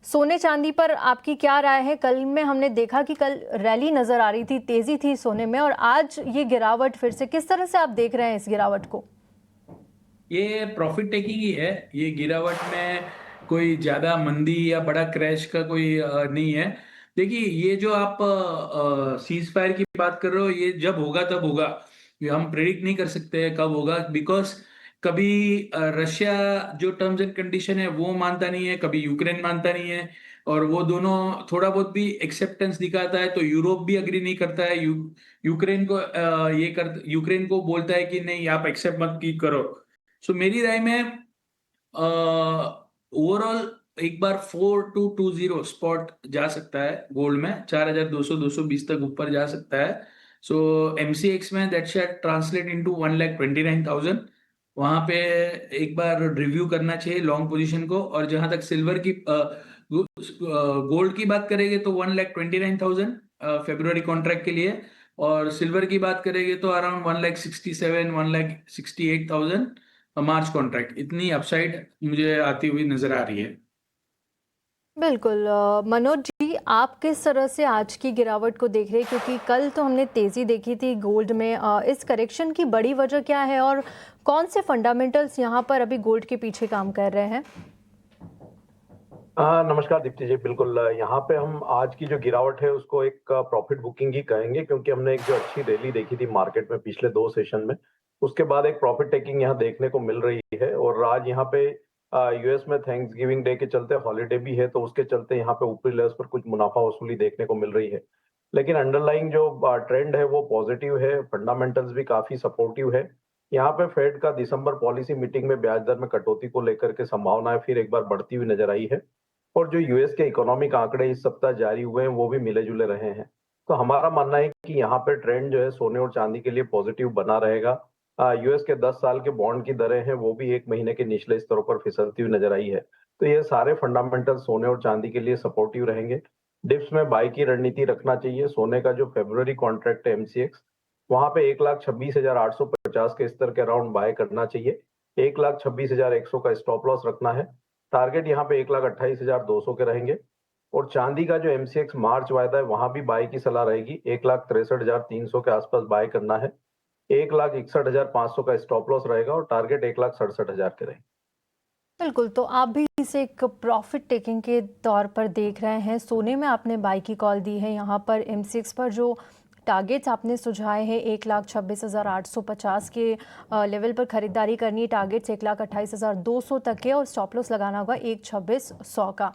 सोने चांदी पर आपकी क्या राय है? कल में हमने देखा कि कल रैली नजर आ रही थी, तेजी थी सोने में, और आज ये गिरावट फिर से, किस तरह से आप देख रहे हैं इस गिरावट को? ये प्रॉफिट टेकिंग ही है। ये गिरावट में कोई ज्यादा मंदी या बड़ा क्रैश का कोई नहीं है। देखिए, ये जो आप सीज फायर की बात कर रहे हो, ये जब होगा तब होगा। ये हम प्रेडिक्ट नहीं कर सकते कब होगा, बिकॉज कभी रशिया जो टर्म्स एंड कंडीशन है वो मानता नहीं है, कभी यूक्रेन मानता नहीं है। और वो दोनों थोड़ा बहुत भी एक्सेप्टेंस दिखाता है तो यूरोप भी अग्री नहीं करता है। यूक्रेन को यूक्रेन को बोलता है कि नहीं, आप एक्सेप्ट मत की करो। सो मेरी राय में ओवरऑल एक बार 4220 स्पॉट जा सकता है गोल्ड में, 4200 220 तक ऊपर जा सकता है। सो एमसीएक्स में दैट शेड ट्रांसलेट इनटू 1,29,000। वहां पे एक बार रिव्यू करना चाहिए लॉन्ग पोजीशन को। और जहां तक सिल्वर की गोल्ड की बात करेंगे तो 1,29,000 फेब्रुवरी कॉन्ट्रैक्ट के लिए। और सिल्वर की बात करेंगे तो अराउंड 1,67 1,68,000 मार्च कॉन्ट्रैक्ट। इतनी अपसाइड मुझे आती हुई नजर आ रही है। बिल्कुल। मनोज जी, आप किस तरह से आज की गिरावट को देख रहे हैं? क्योंकि कल तो हमने तेजी देखी थी गोल्ड में, इस करेक्शन की बड़ी वजह क्या है और कौन से फंडामेंटल्स यहाँ पर अभी गोल्ड के पीछे काम कर रहे हैं? नमस्कार दीप्ति जी। बिल्कुल, यहाँ पे हम आज की जो गिरावट है उसको एक प्रॉफिट बुकिंग ही कहेंगे, क्योंकि हमने एक जो अच्छी रैली देखी थी मार्केट में पिछले 2 सेशन में, उसके बाद एक प्रॉफिट टेकिंग यहाँ देखने को मिल रही है। और आज यहाँ पे यूएस में थैंक्स गिविंग डे के चलते हॉलीडे भी है, तो उसके चलते यहाँ पे ऊपरी लेवल्स पर कुछ मुनाफा वसूली देखने को मिल रही है। लेकिन अंडरलाइंग जो ट्रेंड है वो पॉजिटिव है, फंडामेंटल्स भी काफी सपोर्टिव है। यहाँ पे फेड का दिसंबर पॉलिसी मीटिंग में ब्याज दर में कटौती को लेकर के संभावनाएं फिर एक बार बढ़ती हुई नजर आई है। और जो यूएस के इकोनॉमिक आंकड़े इस सप्ताह जारी हुए हैं वो भी मिले जुले रहे हैं। तो हमारा मानना है कि यहाँ पे ट्रेंड जो है सोने और चांदी के लिए पॉजिटिव बना रहेगा। यूएस के 10 साल के बॉन्ड की दरें हैं वो भी एक महीने के निचले स्तरों पर फिसलती हुई नजर आई है। तो ये सारे फंडामेंटल सोने और चांदी के लिए सपोर्टिव रहेंगे। डिप्स में बाई की रणनीति रखना चाहिए। सोने का जो फेब्रुवरी कॉन्ट्रैक्ट है एमसीएक्स, वहां पे 1,26,850 के स्तर के अराउंड बाय करना चाहिए। 1,26,100 का स्टॉप लॉस रखना है। टारगेट यहाँ पे 1,28,200 के रहेंगे। और चांदी का जो एमसीएक्स मार्च वायदा है वहां भी बाय की सलाह रहेगी। 1,63,300 के आसपास बाय करना है। 1,61,500 का स्टॉप लॉस रहेगा और टारगेट 1,67,000 के रहेंगे। बिल्कुल, तो आप भी इसे एक प्रॉफिट टेकिंग के तौर पर देख रहे हैं। सोने में आपने बाई की कॉल दी है। यहाँ पर एमसीएक्स पर जो टारगेट्स आपने सुझाए हैं, 1,26,850 के लेवल पर खरीदारी करनी है। टारगेट्स 1,28,200 तक के, और स्टॉप लॉस लगाना होगा 1,26,100 का।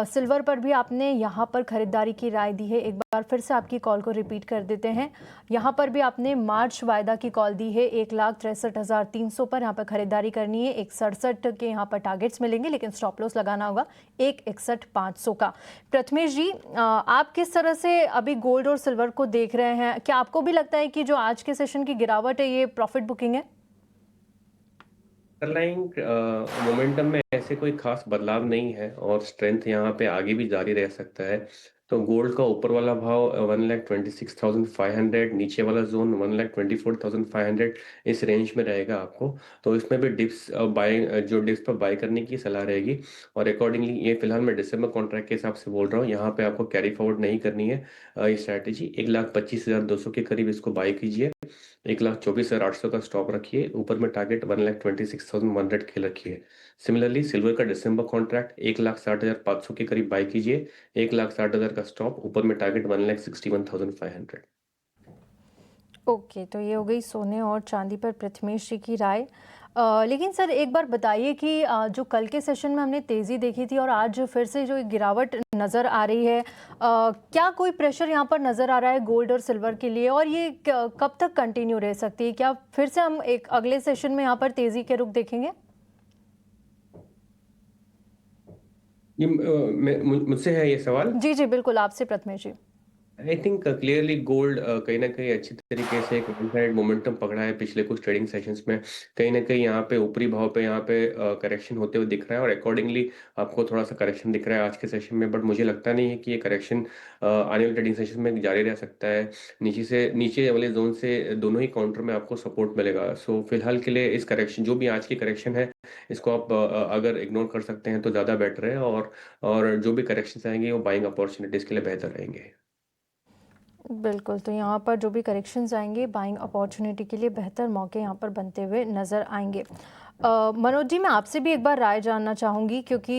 सिल्वर पर भी आपने यहाँ पर खरीदारी की राय दी है। एक बार फिर से आपकी कॉल को रिपीट कर देते हैं। यहाँ पर भी आपने मार्च वायदा की कॉल दी है, 1,63,300 पर यहाँ पर खरीदारी करनी है। 1,67 के यहाँ पर टारगेट्स मिलेंगे, लेकिन स्टॉप लॉस लगाना होगा 1,61,500 का। प्रथमेश जी, आप किस तरह से अभी गोल्ड और सिल्वर को देख रहे हैं? क्या आपको भी लगता है कि जो आज के सेशन की गिरावट है ये प्रॉफिट बुकिंग है? अंडरलाइंग मोमेंटम में ऐसे कोई खास बदलाव नहीं है और स्ट्रेंथ यहाँ पे आगे भी जारी रह सकता है। तो गोल्ड का ऊपर वाला भाव 1,26,500, नीचे वाला जोन 1,24,500, इस रेंज में रहेगा आपको। तो इसमें भी डिप्स बाय, जो डिप्स पर बाय करने की सलाह रहेगी। और अकॉर्डिंगली ये फिलहाल मैं दिसंबर कॉन्ट्रैक्ट के हिसाब से बोल रहा हूँ, यहाँ पे आपको कैरी फॉरवर्ड नहीं करनी है। ये स्ट्रैटेजी 1,25,200 के करीब इसको बाय कीजिए। 1,24,800 का स्टॉप रखिए। ऊपर में टारगेट 1,26,100 के रखिए। सिमिलरली सिल्वर का दिसंबर कॉन्ट्रैक्ट 1,60,500 के करीब बाय कीजिए। 1,60,000 का स्टॉप, ऊपर में टारगेट 1,61,500। ओके, तो ये हो गई सोने और चांदी पर प्रथमेश जी की राय। लेकिन सर, एक बार बताइए कि जो कल के सेशन में हमने तेज़ी देखी थी और आज फिर से जो एक गिरावट नज़र आ रही है, क्या कोई प्रेशर यहाँ पर नज़र आ रहा है गोल्ड और सिल्वर के लिए, और ये कब तक कंटिन्यू रह सकती है? क्या फिर से हम एक अगले सेशन में यहाँ पर तेज़ी के रुख देखेंगे? ये मुझसे है ये सवाल। जी जी, बिल्कुल, आपसे प्रथमेश जी। आई थिंक क्लियरली गोल्ड कहीं ना कहीं अच्छी तरीके से एक वन साइड मोमेंटम पकड़ा है पिछले कुछ ट्रेडिंग सेशंस में। कहीं ना कहीं यहाँ पे ऊपरी भाव पे यहाँ पे करेक्शन होते हुए दिख रहा है और अकॉर्डिंगली आपको थोड़ा सा करेक्शन दिख रहा है आज के सेशन में, बट मुझे लगता नहीं है कि ये करेक्शन आने वाले ट्रेडिंग सेशन में जारी रह सकता है। नीचे वाले जोन से दोनों ही काउंटर में आपको सपोर्ट मिलेगा। सो फिलहाल के लिए इस करेक्शन जो भी आज की करेक्शन है इसको आप अगर इग्नोर कर सकते हैं तो ज़्यादा बेटर है, और जो भी करेक्शन आएंगे वो बाइंग अपॉर्चुनिटीज़ के लिए बेहतर रहेंगे। बिल्कुल, तो यहाँ पर जो भी करेक्शंस आएंगे बाइंग अपॉर्चुनिटी के लिए बेहतर मौके यहाँ पर बनते हुए नज़र आएंगे। मनोज जी, मैं आपसे भी एक बार राय जानना चाहूँगी, क्योंकि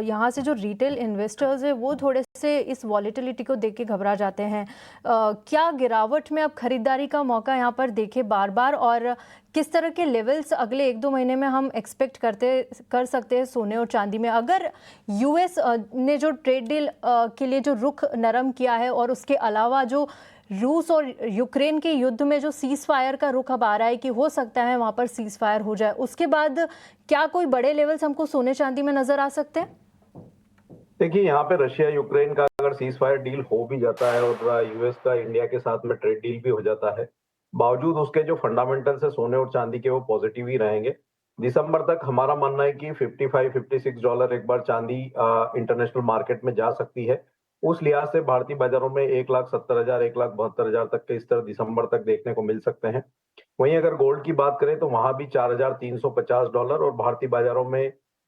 यहाँ से जो रिटेल इन्वेस्टर्स हैं वो थोड़े से इस वॉलेटिलिटी को देख के घबरा जाते हैं। क्या गिरावट में अब खरीदारी का मौका यहाँ पर देखें बार बार, और किस तरह के लेवल्स अगले 1-2 महीने में हम एक्सपेक्ट कर सकते हैं सोने और चांदी में, अगर यूएस ने जो ट्रेड डील के लिए जो रुख नरम किया है और उसके अलावा जो रूस और यूक्रेन के युद्ध में जो सीज फायर का रुख अब आ रहा है कि हो सकता है वहां पर सीज फायर हो जाए, उसके बाद क्या कोई बड़े लेवल्स हमको सोने चांदी में नजर आ सकते हैं? देखिए, यहाँ पे रशिया यूक्रेन का अगर सीज फायर डील हो भी जाता है और यूएस का इंडिया के साथ में ट्रेड डील भी हो जाता है, बावजूद उसके जो फंडामेंटल्स है सोने और चांदी के वो पॉजिटिव ही रहेंगे। दिसंबर तक हमारा मानना है कि $55-56 एक बार चांदी इंटरनेशनल मार्केट में जा सकती है। उस लिहाज से भारतीय बाजारों में 1,70,000 1,72,000 तक के स्तर दिसंबर तक देखने को मिल सकते हैं। वहीं अगर गोल्ड की बात करें तो वहां भी $4,350 और भारतीय बाजारों में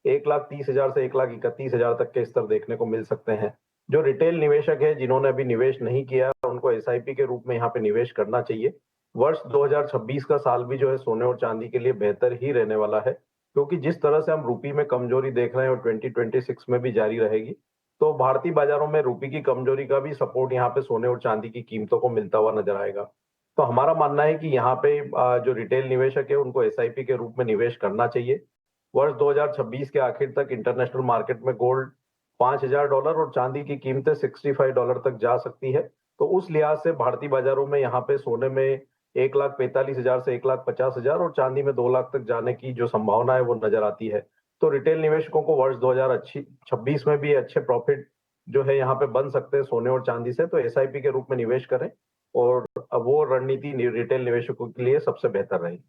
1,30,000 से 1,31,000 तक के स्तर देखने को मिल सकते हैं। जो रिटेल निवेशक है जिन्होंने अभी निवेश नहीं किया उनको एसआईपी के रूप में यहाँ पे निवेश करना चाहिए। वर्ष 2026 का साल भी जो है सोने और चांदी के लिए बेहतर ही रहने वाला है, क्योंकि जिस तरह से हम रुपये में कमजोरी देख रहे हैं और 2026 में भी जारी रहेगी, तो भारतीय बाजारों में रुपये की कमजोरी का भी सपोर्ट यहाँ पे सोने और चांदी की कीमतों को मिलता हुआ नजर आएगा। तो हमारा मानना है कि यहाँ पे जो रिटेल निवेशक है उनको एसआईपी के रूप में निवेश करना चाहिए। वर्ष 2026 के आखिर तक इंटरनेशनल मार्केट में गोल्ड $5,000 और चांदी की कीमतें $65 तक जा सकती है। तो उस लिहाज से भारतीय बाजारों में यहाँ पे सोने में 1,45,000 से 1,50,000 और चांदी में 2 लाख तक जाने की जो संभावना है वो नजर आती है। तो रिटेल निवेशकों को वर्ष 2026 में भी अच्छे प्रॉफिट जो है यहाँ पे बन सकते हैं सोने और चांदी से, तो एसआईपी के रूप में निवेश करें और वो रणनीति रिटेल निवेशकों के लिए सबसे बेहतर रहेगी।